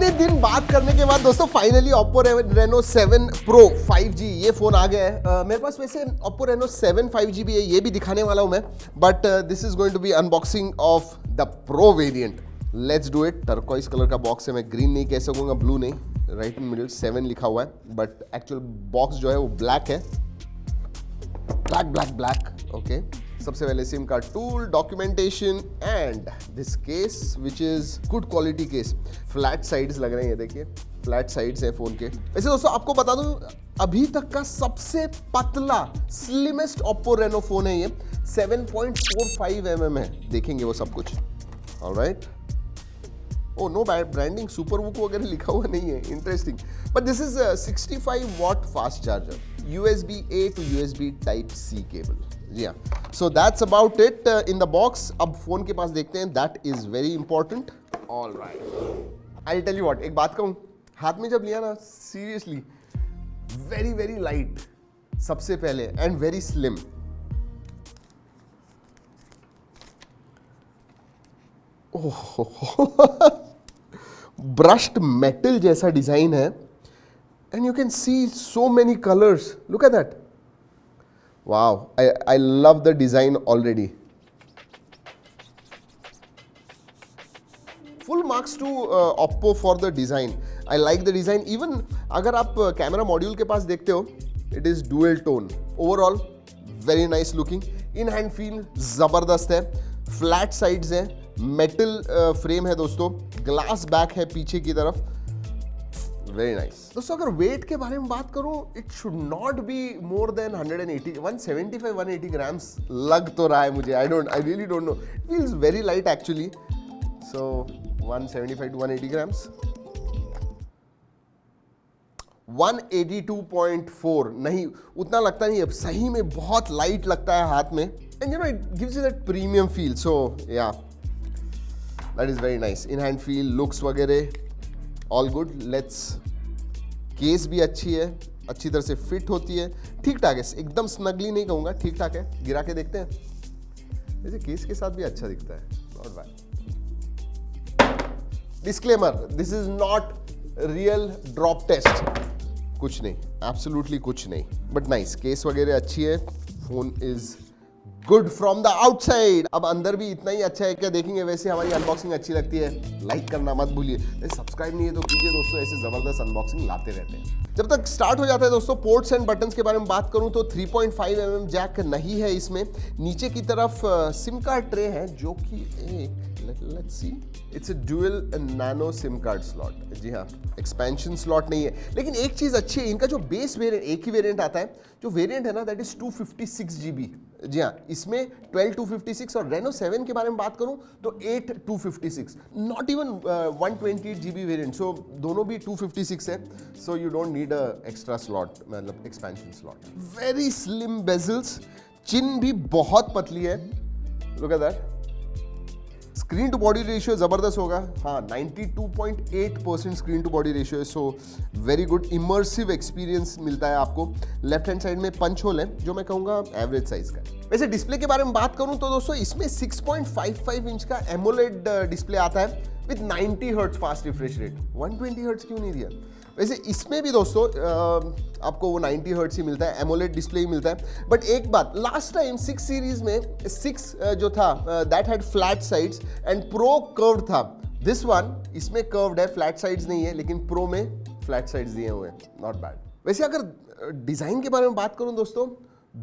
इतने दिन बात करने के बाद दोस्तों finally Oppo Reno 7 Pro 5G ये फोन आ गया है। मेरे पास वैसे Oppo Reno 7 5G भी है, ये भी दिखाने वाला हूं मैं, but this is going to be unboxing of the pro variant. Let's do it. Turquoise colour का बॉक्स है, मैं ग्रीन नहीं कह सकूंगा, ब्लू नहीं, राइट इन मिडिल 7 लिखा हुआ है, बट एक्चुअल बॉक्स जो है वो ब्लैक है, ब्लैक ब्लैक ब्लैक। ओके, सबसे पहले SIM card tool, documentation and this case which is good quality case. Flat sides लग रहे हैं, ये देखिए फ्लैट साइड्स हैं फोन के। वैसे दोस्तों आपको बता दूं अभी तक का सबसे पतला स्लिमेस्ट Oppo Reno फोन है ये, 7.45 mm है, देखेंगे वो सब कुछ। Alright, oh no branding super VOOC वगैरह लिखा हुआ नहीं है, interesting. But this is 65 watt fast charger, USB A to USB Type C cable. जी हाँ, so that's about it in the box. अब फोन के पास देखते हैं, that is very important. Alright, I tell you what, एक बात कहूं, हाथ में जब लिया ना, सीरियसली वेरी वेरी लाइट सबसे पहले and very slim. Brushed metal जैसा डिजाइन है, and you can see so many colours, look at that. Wow, I love the design already. Full marks to Oppo for the design. I like the design. Even अगर आप camera module के पास देखते हो, it is dual tone. Overall, very nice looking. In hand feel जबरदस्त है. Flat sides है, metal frame है दोस्तों, ग्लास बैक है पीछे की तरफ, वेरी नाइस। दोस्तों अगर वेट के बारे में बात करूं, it should not be more than 180 grams लग तो रहा है मुझे, I really don't know, it feels very light actually. So 175 to 180 grams, 182.4 नहीं, उतना लगता नहीं है, सही में बहुत लाइट लगता है हाथ में, and you know it gives you that premium feel. So yeah, that is very nice. In hand feel, looks वगैरह ऑल गुड। लेट्स, केस भी अच्छी है, अच्छी तरह से फिट होती है, ठीक ठाक है, एकदम स्नगली नहीं कहूंगा, ठीक ठाक है। गिरा के देखते हैं, वैसे केस के साथ भी अच्छा दिखता है, not bad. Disclaimer, this is not real drop test, कुछ नहीं, एब्सोल्युटली कुछ नहीं, बट नाइस, केस वगैरह अच्छी है, phone is good from the outside. अब अंदर भी इतना ही अच्छा है क्या, देखेंगे। वैसे हमारी अनबॉक्सिंग अच्छी लगती है, लाइक करना मत भूलिए, सब्सक्राइब नहीं है तो कीजिए दोस्तों, ऐसे जबरदस्त अनबॉक्सिंग लाते रहते हैं। जब तक स्टार्ट हो जाता है दोस्तों, पोर्ट्स एंड बटन्स के बारे में बात करूं तो 3.5 mm जैक नहीं है इसमें। नीचे की तरफ सिम कार्ड ट्रे है, जो कि let's see, it's a dual nano SIM card slot. जी हाँ, एक्सपेंशन स्लॉट नहीं है, लेकिन एक चीज अच्छी है, इनका जो बेस वेरिएंट, एक ही वेरिएंट आता है, जो वेरिएंट है ना, दैट इज 256 GB। जी हाँ, इसमें 12 256, और Reno 7 के बारे में बात करूं तो 8 256, not even 128 GB variant, so दोनों भी 256 है, so you don't need a extra slot, मतलब expansion slot. Very slim bezels, chin भी बहुत पतली है, look at that. Screen to body ratio जबरदस्त होगा, हाँ 92.8% स्क्रीन टू बॉडी रेशियो है, so very good, immersive experience मिलता है आपको। लेफ्ट हैंड साइड में पंच होल है, जो मैं कहूँगा एवरेज साइज का है। वैसे डिस्प्ले के बारे में बात करूं तो दोस्तों इसमें 6.55 इंच का एमोलेड डिस्प्ले आता है with 90 hertz fast refresh rate. 120 hertz क्यों नहीं दिया? वैसे इसमें भी दोस्तों आपको वो 90 हर्ट्ज ही मिलता है, एमोलेड डिस्प्ले ही मिलता है। बट एक बात, लास्ट टाइम 6 सीरीज में 6 जो था that had flat sides and pro curved था। दिस वन इसमें कर्व्ड है, फ्लैट साइड्स नहीं है, लेकिन प्रो में फ्लैट साइड्स दिए हुए हैं, नॉट बैड। वैसे अगर डिजाइन के बारे में बात करूं दोस्तों,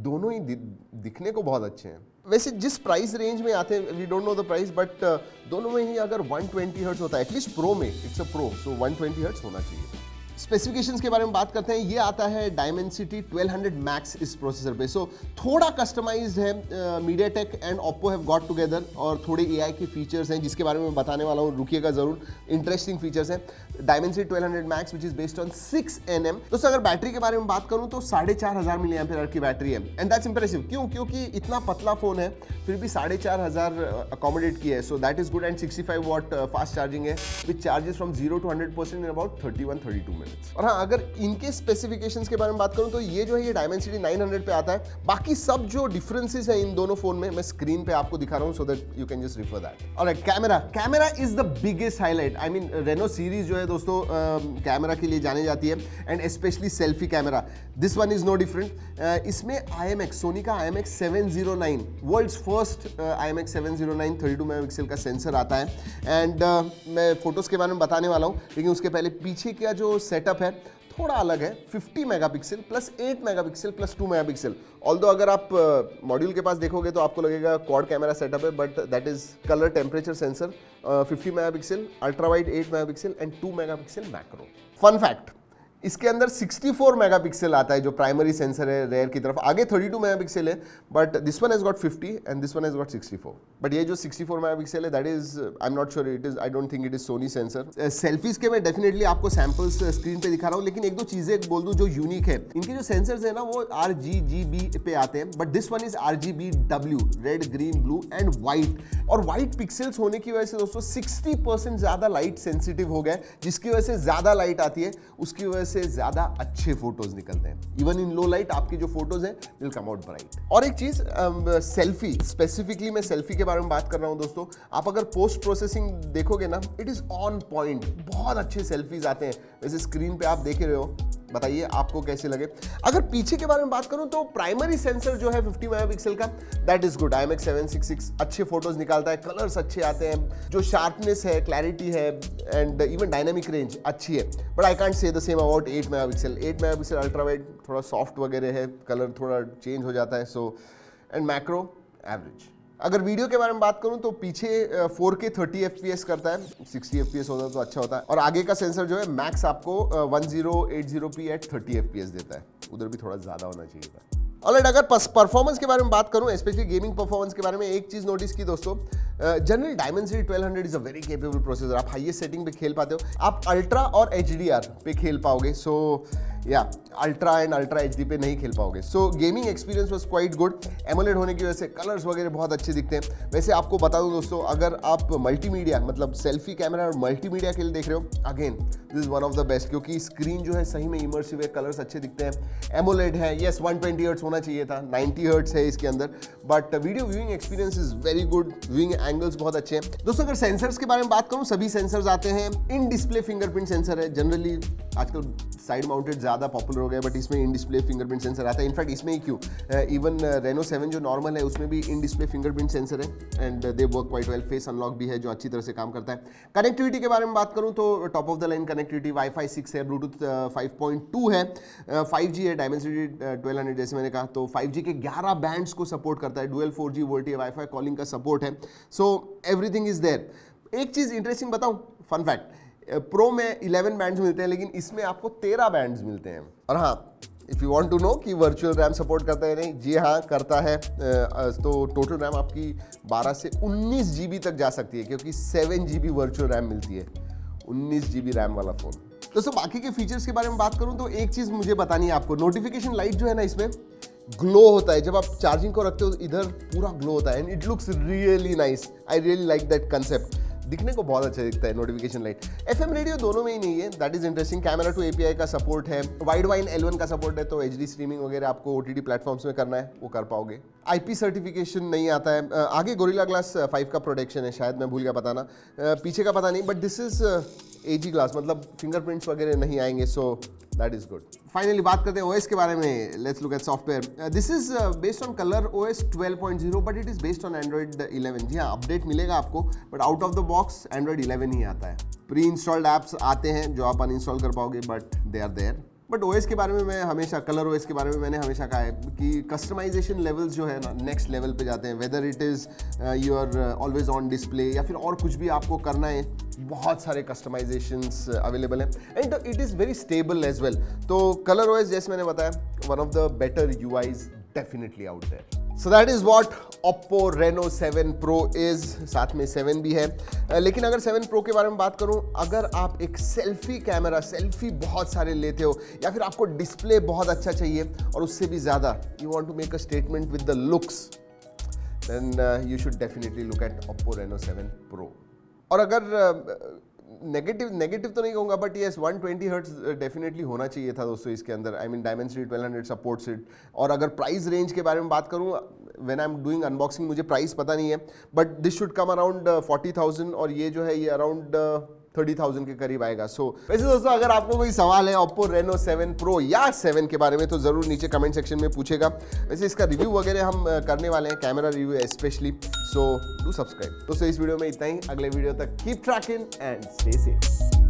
दोनों ही दिखने को बहुत अच्छे हैं। वैसे जिस प्राइस रेंज में आते हैं, we don't know the price, but दोनों में ही अगर 120 हर्ट्ज होता है, एटलीस्ट प्रो में, it's a pro, so 120 hertz होना चाहिए। स्पेसिफिकेशंस के बारे में बात करते हैं, ये आता है Dimensity 1200 Max इस प्रोसेसर पे, सो थोड़ा कस्टमाइज्ड है, MediaTek and Oppo have got together, और थोड़े AI के फीचर्स हैं जिसके बारे में बताने वाला हूँ, रुकिएगा जरूर, इंटरेस्टिंग फीचर्स हैं। Dimensity 1200 Max which is based on 6 nm। दोस्तों अगर बैटरी के बारे में बात करूँ तो 4500 mAh की बैटरी है, एंड दैट्स इंप्रेसिव। क्यों? क्योंकि इतना पतला फोन है, फिर भी 4500 अकोमोडेट किया है, so that is good. And 65 watt fast charging है, which charges from 0 to 100% in about 31-32 minute. Minutes. और हाँ, अगर इनके स्पेसिफिकेशंस के बारे में बात करूं तो ये जो है ये Dimensity 900 पे आता है। बाकी सब जो डिफरेंसेस है इन दोनों फोन में मैं स्क्रीन पे आपको दिखा रहा हूं, so that you can just refer that. Alright, camera is the biggest highlight. I mean Reno series जो है दोस्तों कैमरा के लिए जानी जाती है, and specially selfie camera. This one is no different. इसमें IMX, सोनी का IMX 709, world's first IMX 709 32 megapixel का सेंसर आता है। एंड मैं फोटोज के बारे में बताने वाला हूँ, लेकिन उसके पहले पीछे का जो सेटअप है थोड़ा अलग है। 50 megapixel plus 8 megapixel plus 2 megapixel. Although अगर आप मॉड्यूल के पास देखोगे तो आपको लगेगा क्वाड कैमरा सेटअप है, but that is colour temperature sensor. 50 megapixel, ultra wide 8 megapixel and 2 megapixel macro. Fun fact, इसके अंदर 64 मेगापिक्सल आता है जो प्राइमरी सेंसर है रेयर की तरफ। आगे 32 मेगापिक्सल है, but this one has got 50 and this one has got 64। But ये जो 64 मेगापिक्सल है that is, I am not sure, it is, I don't think it is Sony sensor. Selfies के मैं डेफिनेटली आपको सैंपल्स स्क्रीन पे दिखा रहा हूँ, लेकिन एक दो चीजें बोल दूं जो यूनिक है। इनके जो सेंसर्स है ना वो RGB पे आते हैं, but this one is RGBW, red, green, blue and white. और व्हाइट पिक्सल्स होने की वजह से दोस्तों 60% ज्यादा लाइट सेंसिटिव हो गए, जिसकी वजह से ज्यादा लाइट आती है, उसकी वजह से ज्यादा अच्छे फोटोज निकलते हैं। इवन इन लो लाइट आपकी जो फोटोज हैं विल कम आउट ब्राइट। और एक चीज, सेल्फी, स्पेसिफिकली मैं सेल्फी के बारे में बात कर रहा हूं दोस्तों। आप अगर पोस्ट प्रोसेसिंग देखोगे ना, इट इज ऑन पॉइंट, बहुत अच्छे सेल्फीज आते हैं। वैसे स्क्रीन पे आप देख रहे हो, बताइए आपको कैसे लगे। अगर पीछे के बारे में बात करूं तो प्राइमरी सेंसर जो है 50 मेगापिक्सल का, दैट इज गुड। IMX 766 अच्छे फोटोज निकालता है, कलर्स अच्छे आते हैं, जो शार्पनेस है, क्लैरिटी है एंड इवन डायनामिक रेंज अच्छी है। But I can't say the same about 8 megapixel. 8 megapixel ultra wide थोड़ा सॉफ्ट वगैरह है, कलर थोड़ा चेंज हो जाता है, सो एंड मैक्रो एवरेज। अगर वीडियो के बारे में बात करूं तो पीछे 4K 30 FPS करता है, 60 FPS होता तो अच्छा होता है। और आगे का सेंसर जो है मैक्स आपको 1080p एट 30 FPS देता है, उधर भी थोड़ा ज्यादा होना चाहिए था। ऑलराइट, अगर परफॉर्मेंस के बारे में बात करूं, स्पेशली गेमिंग परफॉर्मेंस के बारे में, एक चीज नोटिस की दोस्तों, generally Dimensity 1200 is a very capable processor. आप हाईएस्ट सेटिंग पे खेल पाते हो, आप अल्ट्रा और HDR पे खेल पाओगे, सो या अल्ट्रा एंड अल्ट्रा HD पे नहीं खेल पाओगे। सो gaming experience was quite good. AMOLED होने की वजह से कलर्स वगैरह बहुत अच्छे दिखते हैं। वैसे आपको बता दूं दोस्तों, अगर आप मल्टीमीडिया मतलब सेल्फी कैमरा और मल्टीमीडिया के लिए देख रहे हो, again this is one of the best, क्योंकि स्क्रीन जो है सही में इमर्सिव है, कलर्स अच्छे दिखते हैं। एमोलेड है, यस 120 हर्ट्ज होना चाहिए था, 90 हर्ट्ज है इसके अंदर, but video viewing experience is very good. Viewing angles बहुत अच्छे हैं दोस्तों। अगर सेंसर्स के बारे में बात करूं, सभी सेंसर्स आते हैं। इन डिस्प्ले फिंगरप्रिंट सेंसर है, जनरली आजकल साइड माउंटेड ज्यादा पॉपुलर हो गया, बट इसमें इन डिस्प्ले फिंगरप्रिंट सेंसर आता है। इनफैक्ट इसमें ही क्यों, इवन रेनो 7 जो नॉर्मल है उसमें भी इन डिस्प्ले फिंगरप्रिंट सेंसर है, and they work quite well. Face unlock भी है जो अच्छी तरह से काम करता है। कनेक्टिविटी के बारे में बात करूं तो top of the line connectivity, wifi 6 है, ब्लूटूथ 5.2 है, 5G है, Dimensity 1200 जैसे मैंने कहा, तो 5G के 11 बैंड्स को सपोर्ट करता है, dual 4G VoLTE wifi calling का सपोर्ट है, सो एवरीथिंग इज देयर। एक चीज इंटरेस्टिंग बताऊं, फन फैक्ट, प्रो में 11 बैंड्स मिलते हैं, लेकिन इसमें आपको 13 बैंड्स मिलते हैं। और हाँ, if you want to know कि वर्चुअल रैम सपोर्ट करता है नहीं, जी हाँ करता है। तो टोटल रैम आपकी 12 से 19 GB तक जा सकती है, क्योंकि 7 GB वर्चुअल रैम मिलती है। 19 GB रैम वाला फोन। दोस्तों बाकी के फीचर्स के बारे में बात करूं तो एक चीज मुझे बतानी है आपको, नोटिफिकेशन लाइट जो है ना इसमें ग्लो होता है। जब आप चार्जिंग को रखते हो इधर पूरा ग्लो होता है, and it looks really nice. I really like that concept, दिखने को बहुत अच्छा दिखता है नोटिफिकेशन लाइट। FM रेडियो दोनों में ही नहीं है, that is interesting. Camera two API का सपोर्ट है, वाइड वाइन L1 का सपोर्ट है, तो HD स्ट्रीमिंग वगैरह आपको OTT प्लेटफॉर्म्स में करना है वो कर पाओगे। IP सर्टिफिकेशन नहीं आता है। आगे गोरिल्ला ग्लास 5 का प्रोटेक्शन है, शायद मैं भूल गया बताना, पीछे का पता नहीं, but this is AG glass, मतलब फिंगरप्रिंट्स वगैरह नहीं आएंगे, सो दैट इज गुड। फाइनली बात करते हैं OS के बारे में। Let's look at software. This is based on colour OS 12.0, but it is based on Android 11। जी हाँ, अपडेट मिलेगा आपको, but out of the box Android 11 ही आता है। प्री इंस्टॉल्ड ऐप्स आते हैं जो आप अनइंस्टॉल कर पाओगे, but they are there. But OS के बारे में मैं हमेशा, कलर OS के बारे में मैंने हमेशा कहा है कि कस्टमाइजेशन लेवल्स जो है ना नेक्स्ट लेवल पे जाते हैं। Whether it is your always on display या फिर और कुछ भी आपको करना है, बहुत सारे कस्टमाइजेशंस अवेलेबल हैं, and it is very stable as well. तो कलर OS जैसे मैंने बताया, one of the better UIs definitely out there. So that is what Oppo Reno 7 Pro इज, साथ में 7 भी है। लेकिन अगर 7 Pro के बारे में बात करूं, अगर आप एक सेल्फी कैमरा, सेल्फी बहुत सारे लेते हो, या फिर आपको डिस्प्ले बहुत अच्छा चाहिए और उससे भी ज़्यादा you want to make a statement with the looks, then you should definitely look at Oppo Reno 7 Pro। और अगर नेगेटिव तो नहीं कहूँगा, बट येस 120 हर्ट्ज डेफिनेटली होना चाहिए था दोस्तों इसके अंदर. I mean Dimensity 1200 supports it. और अगर प्राइस रेंज के बारे में बात करूँ, when I am doing unboxing, मुझे प्राइस पता नहीं है, but this should come around 40,000 और ये जो है ये अराउंड 30,000 के करीब आएगा. सो वैसे दोस्तों अगर आपको कोई सवाल है Oppo Reno 7 Pro या 7 के बारे में तो ज़रूर नीचे कमेंट सेक्शन में पूछेगा. वैसे इसका रिव्यू वगैरह हम करने वाले हैं, camera review specially. So do subscribe. दोस्तों इस वीडियो में इतना ही. अगले वीडियो तक keep trekking and stay safe.